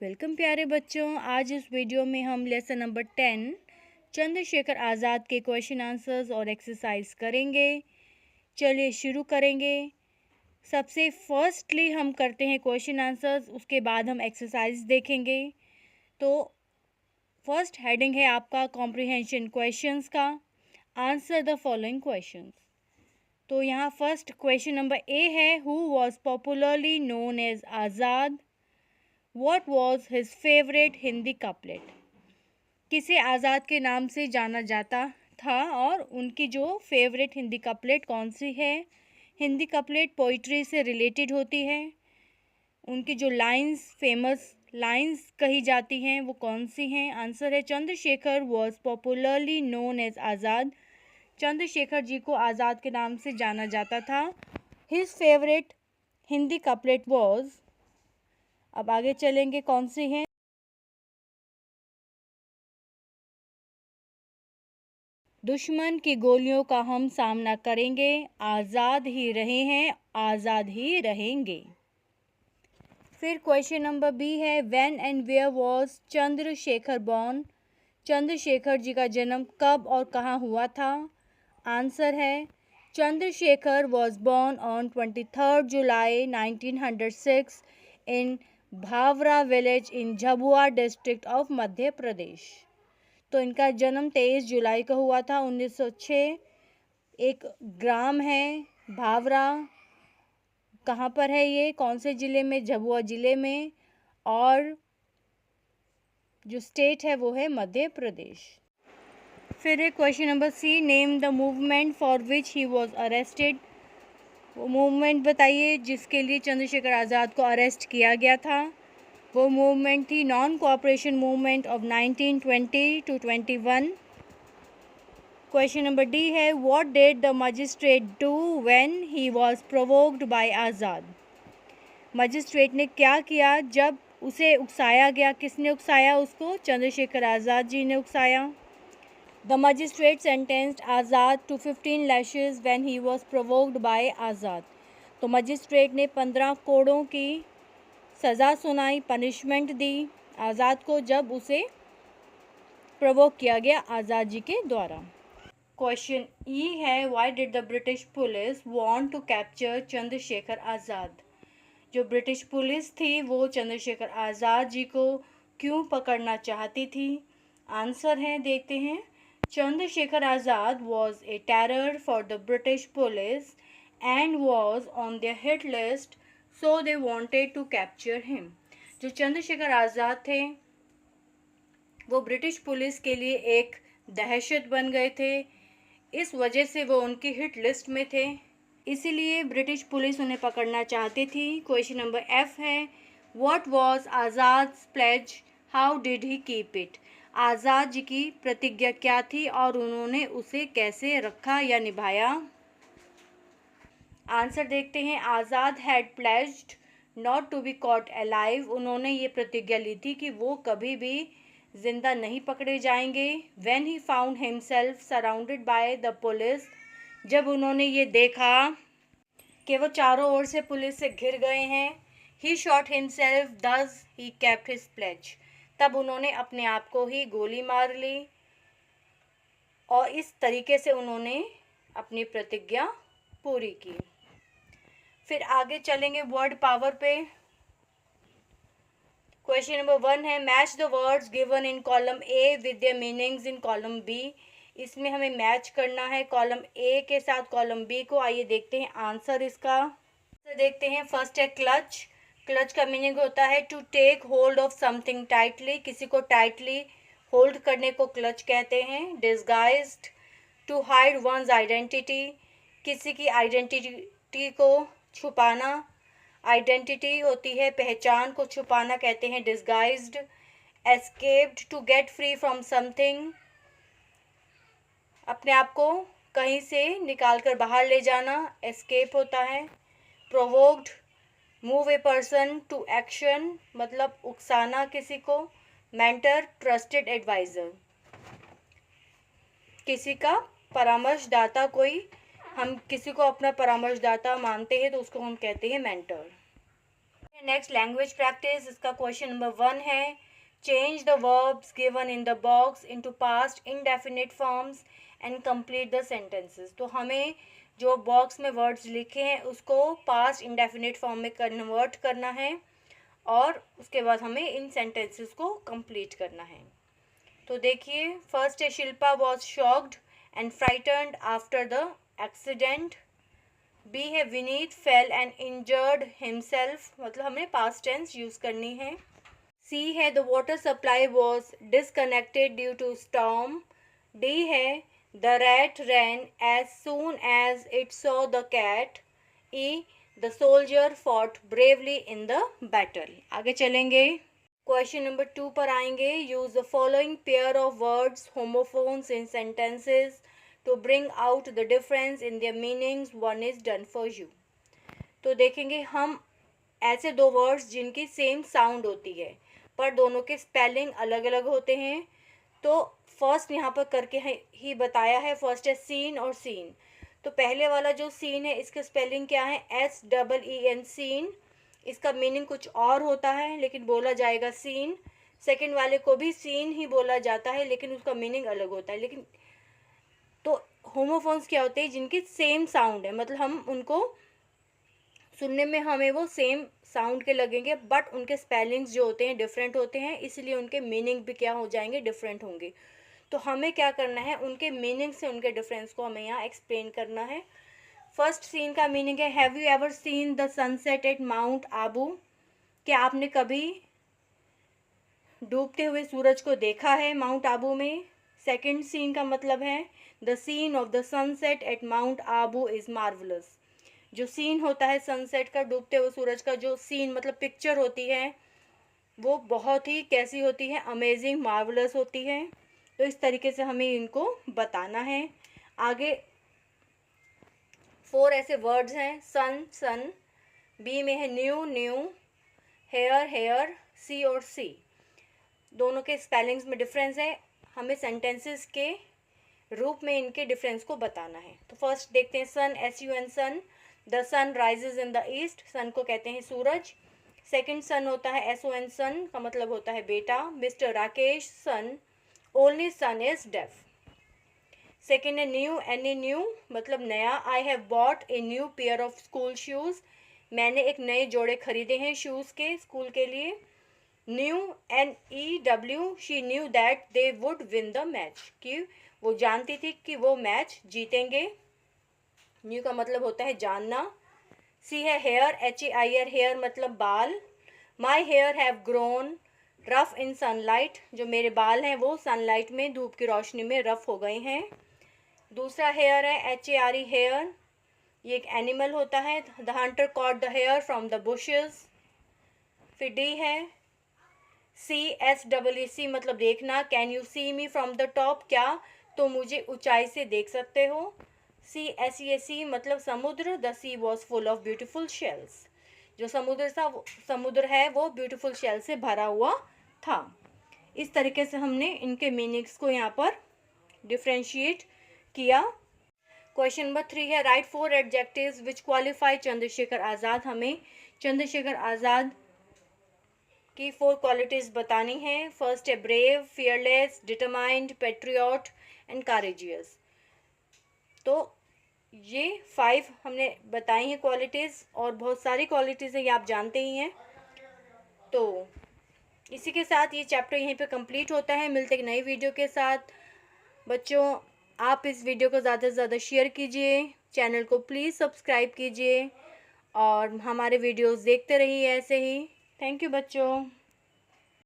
Welcome प्यारे बच्चों। आज इस वीडियो में हम लेसन नंबर 10 चंद्रशेखर आज़ाद के क्वेश्चन आंसर्स और एक्सरसाइज करेंगे। चलिए शुरू करेंगे। सबसे फर्स्टली हम करते हैं क्वेश्चन आंसर्स, उसके बाद हम एक्सरसाइज देखेंगे। तो फर्स्ट हेडिंग है आपका कॉम्प्रिहेंशन क्वेश्चंस का। Answer the following questions. तो यहाँ फर्स्ट क्वेश्चन नंबर ए है, who was popularly known as Azad. What was his favorite Hindi couplet. किसे आज़ाद के नाम से जाना जाता था और उनकी जो फेवरेट हिंदी कपलेट कौन सी है। हिंदी कपलेट पोइट्री से रिलेटेड होती है। उनकी जो लाइंस फेमस लाइंस कही जाती हैं वो कौन सी हैं। आंसर है Chandrashekhar was popularly known as Azad. Chandrashekhar ji को आज़ाद के नाम से जाना जाता था। His favourite Hindi couplet was, अब आगे चलेंगे कौन सी हैं। दुश्मन की गोलियों का हम सामना करेंगे, आज़ाद ही रहे हैं, आज़ाद ही रहेंगे। फिर क्वेश्चन नंबर बी है, when and where was Chandrashekhar born. Chandrashekhar ji का जन्म कब और कहाँ हुआ था। आंसर है Chandrashekhar was born on 23 July 1906 in Bhavra village in Jhabua district of Madhya Pradesh. तो इनका जन्म 23 जुलाई को हुआ था 1906। एक ग्राम है भावरा, कहाँ पर है ये, कौन से ज़िले में, झाबुआ ज़िले में, और जो स्टेट है वो है मध्य प्रदेश। फिर है question number C, name the movement for which he was arrested. वो मूवमेंट बताइए जिसके लिए चंद्रशेखर आज़ाद को अरेस्ट किया गया था। वो मूवमेंट थी non cooperation movement of 1920 to 21। Question number D है, what did the magistrate do when he was provoked by Azad. Magistrate ने क्या किया जब उसे उकसाया गया। किसने उकसाया उसको, चंद्रशेखर आज़ाद जी ने उकसाया। The magistrate sentenced Azad to 15 lashes when he was provoked by Azad. तो मजिस्ट्रेट ने 15 कोड़ों की सज़ा सुनाई, पनिशमेंट दी आज़ाद को जब उसे प्रोवोक किया गया आज़ाद जी के द्वारा। क्वेश्चन ई है, why did the British police want to capture Chandrashekhar Azad. जो ब्रिटिश पुलिस थी वो चंद्रशेखर आज़ाद जी को क्यों पकड़ना चाहती थी। आंसर है देखते हैं, Chandrashekhar Azad was a terror for the British police and was on their hit list, so they wanted to capture him. जो चंद्रशेखर आज़ाद थे वो ब्रिटिश पुलिस के लिए एक दहशत बन गए थे, इस वजह से वो उनकी हिट लिस्ट में थे, इसीलिए ब्रिटिश पुलिस उन्हें पकड़ना चाहती थी। क्वेश्चन नंबर एफ है, what was Azad's pledge, how did he keep it. Azad ji की प्रतिज्ञा क्या थी और उन्होंने उसे कैसे रखा या निभाया। आंसर देखते हैं, Azad had pledged not to be caught alive. उन्होंने ये प्रतिज्ञा ली थी कि वो कभी भी जिंदा नहीं पकड़े जाएंगे। When he found himself surrounded by the police, जब उन्होंने ये देखा कि वो चारों ओर से पुलिस से घिर गए हैं, ही शॉट हिमसेल्फ दस ही केप्ट हिज प्लेज, तब उन्होंने अपने आप को ही गोली मार ली और इस तरीके से उन्होंने अपनी प्रतिज्ञा पूरी की। फिर आगे चलेंगे वर्ड पावर पे। क्वेश्चन नंबर 1 है, match the words given in column A with their meanings in column B. इसमें हमें मैच करना है कॉलम ए के साथ कॉलम बी को। आइए देखते हैं आंसर इसका। तो देखते हैं, फर्स्ट है क्लच। क्लच का मीनिंग होता है to take hold of something tightly, किसी को टाइटली होल्ड करने को क्लच कहते हैं। Disguised, to hide one's identity, किसी की आइडेंटिटी को छुपाना। आइडेंटिटी होती है पहचान को छुपाना, कहते हैं disguised. Escaped, to get free from something, अपने आप को कहीं से निकाल कर बाहर ले जाना, एस्केप होता है। Provoked, move a person to action, मतलब उकसाना किसी को। मेंटर, ट्रस्टेड एडवाइज़र, किसी का परामर्शदाता। कोई, हम किसी को अपना परामर्शदाता मानते हैं तो उसको हम कहते हैं मेंटर। नेक्स्ट लैंग्वेज प्रैक्टिस, इसका क्वेश्चन नंबर 1 है, change the verbs given in the box into past indefinite forms and complete the sentences. तो हमें जो बॉक्स में वर्ड्स लिखे हैं उसको पास्ट इंडेफिनिट फॉर्म में कन्वर्ट करना है और उसके बाद हमें इन सेंटेंसेस को कंप्लीट करना है। तो देखिए, फर्स्ट है, Shilpa was shocked and frightened after the accident. B है, Vineet fell and injured himself, मतलब हमें पास्ट टेंस यूज करनी है। सी है, the water supply was disconnected due to storm. D है, the rat ran as soon as it saw the cat. E, the soldier fought bravely in the battle. आगे चलेंगे, question number 2 पर आएंगे। Use the following pair of words homophones in sentences to bring out the difference in their meanings, one is done for you. तो देखेंगे हम ऐसे दो words जिनकी सेम साउंड होती है पर दोनों के स्पेलिंग अलग अलग होते हैं। तो फर्स्ट यहाँ पर करके ही बताया है, फर्स्ट है सीन और सीन। तो पहले वाला जो सीन है इसके स्पेलिंग क्या है, SEEN सीन। इसका मीनिंग कुछ और होता है लेकिन बोला जाएगा सीन। सेकंड वाले को भी सीन ही बोला जाता है लेकिन उसका मीनिंग अलग होता है। लेकिन तो होमोफोन्स क्या होते हैं, जिनकी सेम साउंड है, मतलब हम उनको सुनने में हमें वो सेम साउंड के लगेंगे बट उनके स्पेलिंग्स जो होते हैं डिफरेंट होते हैं, इसलिए उनके मीनिंग भी क्या हो जाएंगे, डिफरेंट होंगे। तो हमें क्या करना है, उनके मीनिंग से उनके डिफरेंस को हमें यहाँ एक्सप्लेन करना है। फर्स्ट सीन का मीनिंग है, have you ever seen the sunset at Mount Abu. क्या आपने कभी डूबते हुए सूरज को देखा है माउंट आबू में। सेकंड सीन का मतलब है, the scene of the sunset at Mount Abu is marvellous. जो सीन होता है सनसेट का, डूबते हुए सूरज का जो सीन मतलब पिक्चर होती है वो बहुत ही कैसी होती है, अमेजिंग, मार्वलस होती है। तो इस तरीके से हमें इनको बताना है। आगे 4 ऐसे वर्ड्स हैं, सन सन, बी में है न्यू न्यू, हेयर हेयर, सी और सी। दोनों के स्पेलिंग्स में डिफरेंस है, हमें सेंटेंसेस के रूप में इनके डिफरेंस को बताना है। तो फर्स्ट देखते हैं सन, SUN सन। The sun rises in the east, sun को कहते हैं सूरज। सेकंड सन होता है SON सन, का मतलब होता है बेटा। Mr Rakesh son, only son is deaf. Second है न्यू, NE न्यू, मतलब नया। I have bought a new pair of school shoes, मैंने एक नए जोड़े खरीदे हैं शूज़ के स्कूल के लिए। New, NEW, she knew that they would win the match, कि वो जानती थी कि वो मैच जीतेंगे। न्यू का मतलब होता है जानना। सी है हेयर, HAIR, हेयर मतलब बाल। My hair have grown rough in sunlight, जो मेरे बाल हैं वो सनलाइट में, धूप की रोशनी में रफ हो गए हैं। दूसरा हेयर है HARE, हेयर, ये एक एनिमल होता है। The hunter caught the hare from the bushes. फिर डी है CSEEC, मतलब देखना। Can you see me from the top, क्या तो मुझे ऊंचाई से देख सकते हो। CSEAC मतलब समुद्र। The sea was full of beautiful shells, जो समुद्र है वो ब्यूटीफुल शेल से भरा हुआ था। इस तरीके से हमने इनके मीनिंग्स को यहाँ पर डिफ्रेंशिएट किया। क्वेश्चन नंबर 3 है, राइट 4 एडजेक्टिव्स विच क्वालिफाई चंद्रशेखर आज़ाद। हमें चंद्रशेखर आज़ाद की 4 क्वालिटीज़ बतानी है। फर्स्ट है brave, fearless, determined, patriot and courageous. तो ये 5 हमने बताई हैं क्वालिटीज़, और बहुत सारी क्वालिटीज़ हैं, ये आप जानते ही हैं। तो इसी के साथ ये चैप्टर यहीं पे कंप्लीट होता है। मिलते एक नई वीडियो के साथ। बच्चों, आप इस वीडियो को ज़्यादा से ज़्यादा शेयर कीजिए, चैनल को प्लीज़ सब्सक्राइब कीजिए और हमारे वीडियोस देखते रहिए ऐसे ही। थैंक यू बच्चों।